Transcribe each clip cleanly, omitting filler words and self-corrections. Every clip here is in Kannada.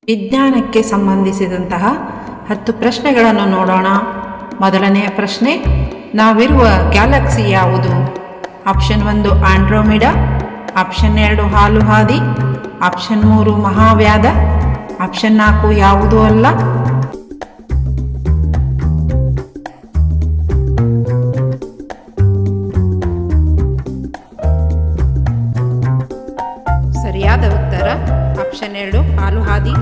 ವಿಜ್ಞಾನಕ್ಕೆ ಸಂಬಂಧಿಸಿದಂತಹ 10 ಪ್ರಶ್ನೆಗಳನ್ನು ನೋಡೋಣ. ಮೊದಲನೆಯ ಪ್ರಶ್ನೆ, ನಾವಿರುವ ಗ್ಯಾಲಕ್ಸಿ ಯಾವುದು? ಆಪ್ಷನ್ 1 ಆಂಡ್ರೋಮಿಡಾ, ಆಪ್ಷನ್ 2 ಹಾಲುಹಾದಿ, ಆಪ್ಷನ್ 3 ಮಹಾವ್ಯಾಧ, ಆಪ್ಷನ್ 4 ಯಾವುದೂ ಅಲ್ಲ. ಸರಿಯಾದ ಉತ್ತರ ಆಪ್ಷನ್ 2 ಹಾಲುಹಾದಿ.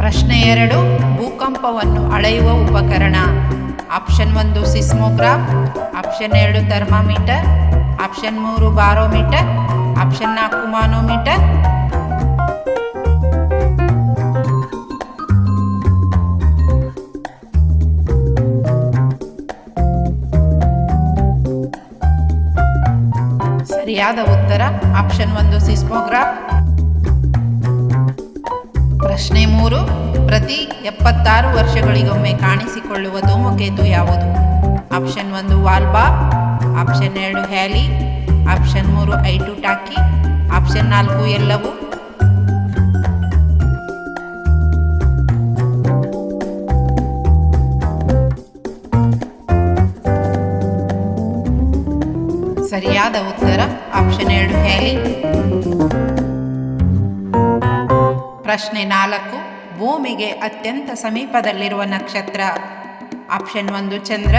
ಪ್ರಶ್ನೆ 2, ಭೂಕಂಪವನ್ನು ಅಳೆಯುವ ಉಪಕರಣ. Option 1 seismograph, option 2 thermometer, option 3 barometer, option 4 manometer. ಸರಿಯಾದ ಉತ್ತರ ಆಪ್ಷನ್ 1 ಸಿಸ್ಮೋಗ್ರಾಫ್. ಪ್ರಶ್ನೆ 3, ಪ್ರತಿ 76 ವರ್ಷಗಳಿಗೊಮ್ಮೆ ಕಾಣಿಸಿಕೊಳ್ಳುವ ಧೂಮಕೇತು ಯಾವುದು? ಆಪ್ಷನ್ 1 ವಾಲ್ಬಾ, ಆಪ್ಷನ್ 2 ಹ್ಯಾಲಿ, ಆಪ್ಷನ್ 3 ಐಟುಟಾಕಿ, ಆಪ್ಷನ್ 4 ಎಲ್ಲವೂ. ಸರಿಯಾದ ಉತ್ತರ ಆಪ್ಷನ್ 2 ಹ್ಯಾಲಿ. ಪ್ರಶ್ನೆ 4, ಭೂಮಿಗೆ ಅತ್ಯಂತ ಸಮೀಪದಲ್ಲಿರುವ ನಕ್ಷತ್ರ. ಆಪ್ಷನ್ 1 ಚಂದ್ರ,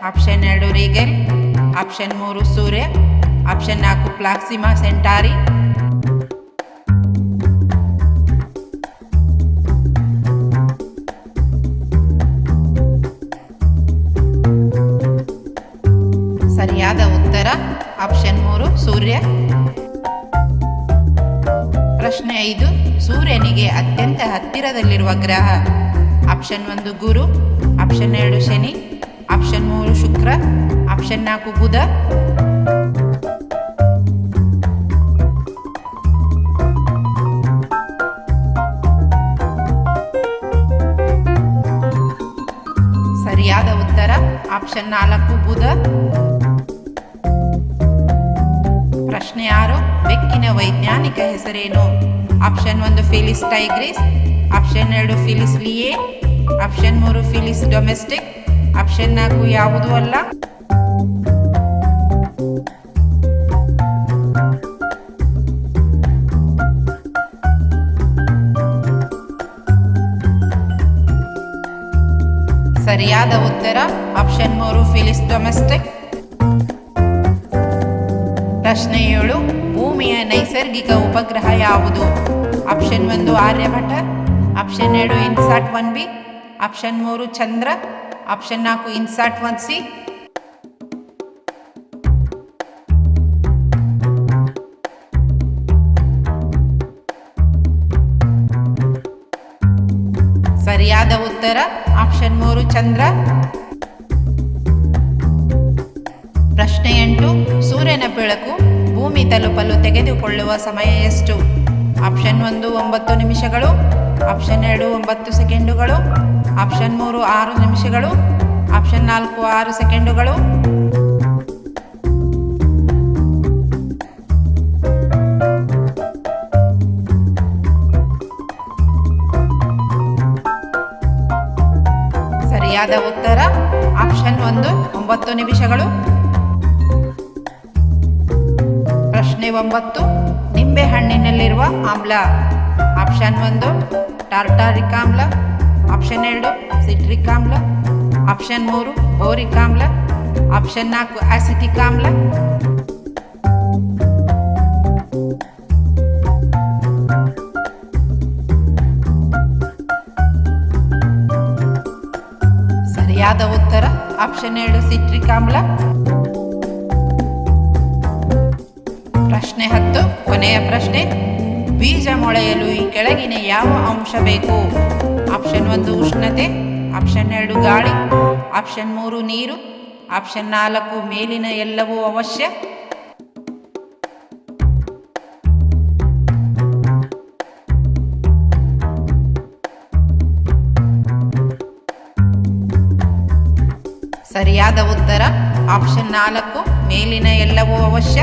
ಆಪ್ಷನ್ 2 ರೀಗಲ್, ಆಪ್ಷನ್ 3 ಸೂರ್ಯ, ಆಪ್ಷನ್ 4 ಪ್ಲಾಕ್ಸಿಮಾ ಸೆಂಟಾರಿ. ಸರಿಯಾದ ಉತ್ತರ ಆಪ್ಷನ್ 3 ಸೂರ್ಯ. ಪ್ರಶ್ನೆ 5, ಸೂರ್ಯನಿಗೆ ಅತ್ಯಂತ ಹತ್ತಿರದಲ್ಲಿರುವ ಗ್ರಹ. ಆಪ್ಷನ್ 1 ಗುರು, ಆಪ್ಷನ್ 2 ಶನಿ, ಆಪ್ಷನ್ 3 ಶುಕ್ರ, ಆಪ್ಷನ್ 4 ಬುಧ. ಸರಿಯಾದ ಉತ್ತರ ಆಪ್ಷನ್ 4 ಬುಧ. ಪ್ರಶ್ನೆ 6, ಬೆಕ್ಕಿನ ವೈಜ್ಞಾನಿಕ ಹೆಸರೇನು? Option 1 felis tigris, option 2 felis leo, option 3 felis domestic, option 4 ಯಾವುದೂ ಅಲ್ಲ. ಸರಿಯಾದ ಉತ್ತರ ಆಪ್ಷನ್ 3 ಫಿಲಿಸ್ ಡೊಮೆಸ್ಟಿಕ್. ಪ್ರಶ್ನೆ 7, ಭೂಮಿಯ ನೈಸರ್ಗಿಕ ಉಪಗ್ರಹ ಯಾವುದು? Option 1 Aryabhata, option 2 INSAT 1B, option 3 ಚಂದ್ರ, ಆಪ್ಷನ್ 4 ಇನ್ಸಾಟ್ 1C. ಸರಿಯಾದ ಉತ್ತರ ಆಪ್ಷನ್ 3 ಚಂದ್ರ. ಪ್ರಶ್ನೆ 8, ಸೂರ್ಯನ ಬೆಳಕು ಭೂಮಿ ತಲುಪಲು ತೆಗೆದುಕೊಳ್ಳುವ ಸಮಯ ಎಷ್ಟು? ಆಪ್ಷನ್ 1 9 ನಿಮಿಷಗಳು, ಆಪ್ಷನ್ 2 9 ಸೆಕೆಂಡುಗಳು, ಆಪ್ಷನ್ 3 6 ನಿಮಿಷಗಳು, ಆಪ್ಷನ್ 4 6 ಸೆಕೆಂಡುಗಳು. ಸರಿಯಾದ ಉತ್ತರ ಆಪ್ಷನ್ 1 9 ನಿಮಿಷಗಳು. ಪ್ರಶ್ನೆ 9, ನಿಂಬೆಹಣ್ಣಿನಲ್ಲಿರುವ ಆಮ್ಲ. ಆಪ್ಷನ್ 1 ಟಾರ್ಟಾರಿಕ್ ಆಮ್ಲ, ಆಪ್ಷನ್ 2 ಸಿಟ್ರಿಕ್ ಆಮ್ಲ, ಆಪ್ಷನ್ 3 ಬೋರಿಕ್ ಆಮ್ಲ, ಆಪ್ಷನ್ 4 ಆಸಿಟಿಕ್ ಆಮ್ಲ. ಸರಿಯಾದ ಉತ್ತರ ಆಪ್ಷನ್ 2 ಸಿಟ್ರಿಕ್ ಆಮ್ಲ. ಪ್ರಶ್ನೆ 10, ಕೊನೆಯ ಪ್ರಶ್ನೆ, ಬೀಜ ಮೊಳೆಯಲು ಈ ಕೆಳಗಿನ ಯಾವ ಅಂಶ ಬೇಕು? ಆಪ್ಷನ್ 1 ಉಷ್ಣತೆ, ಆಪ್ಷನ್ 2 ಗಾಳಿ, ಆಪ್ಷನ್ 3 ನೀರು, ಆಪ್ಷನ್ 4 ಮೇಲಿನ ಎಲ್ಲವೂ ಅವಶ್ಯ. ಸರಿಯಾದ ಉತ್ತರ ಆಪ್ಷನ್ 4 ಮೇಲಿನ ಎಲ್ಲವೂ ಅವಶ್ಯ.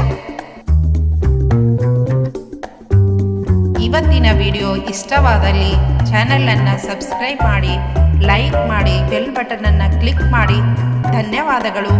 ಇವತ್ತಿನ ವಿಡಿಯೋ ಇಷ್ಟವಾದಲ್ಲಿ ಚಾನಲನ್ನು ಸಬ್ಸ್ಕ್ರೈಬ್ ಮಾಡಿ, ಲೈಕ್ ಮಾಡಿ, ಬೆಲ್ ಬಟನನ್ನು ಕ್ಲಿಕ್ ಮಾಡಿ. ಧನ್ಯವಾದಗಳು.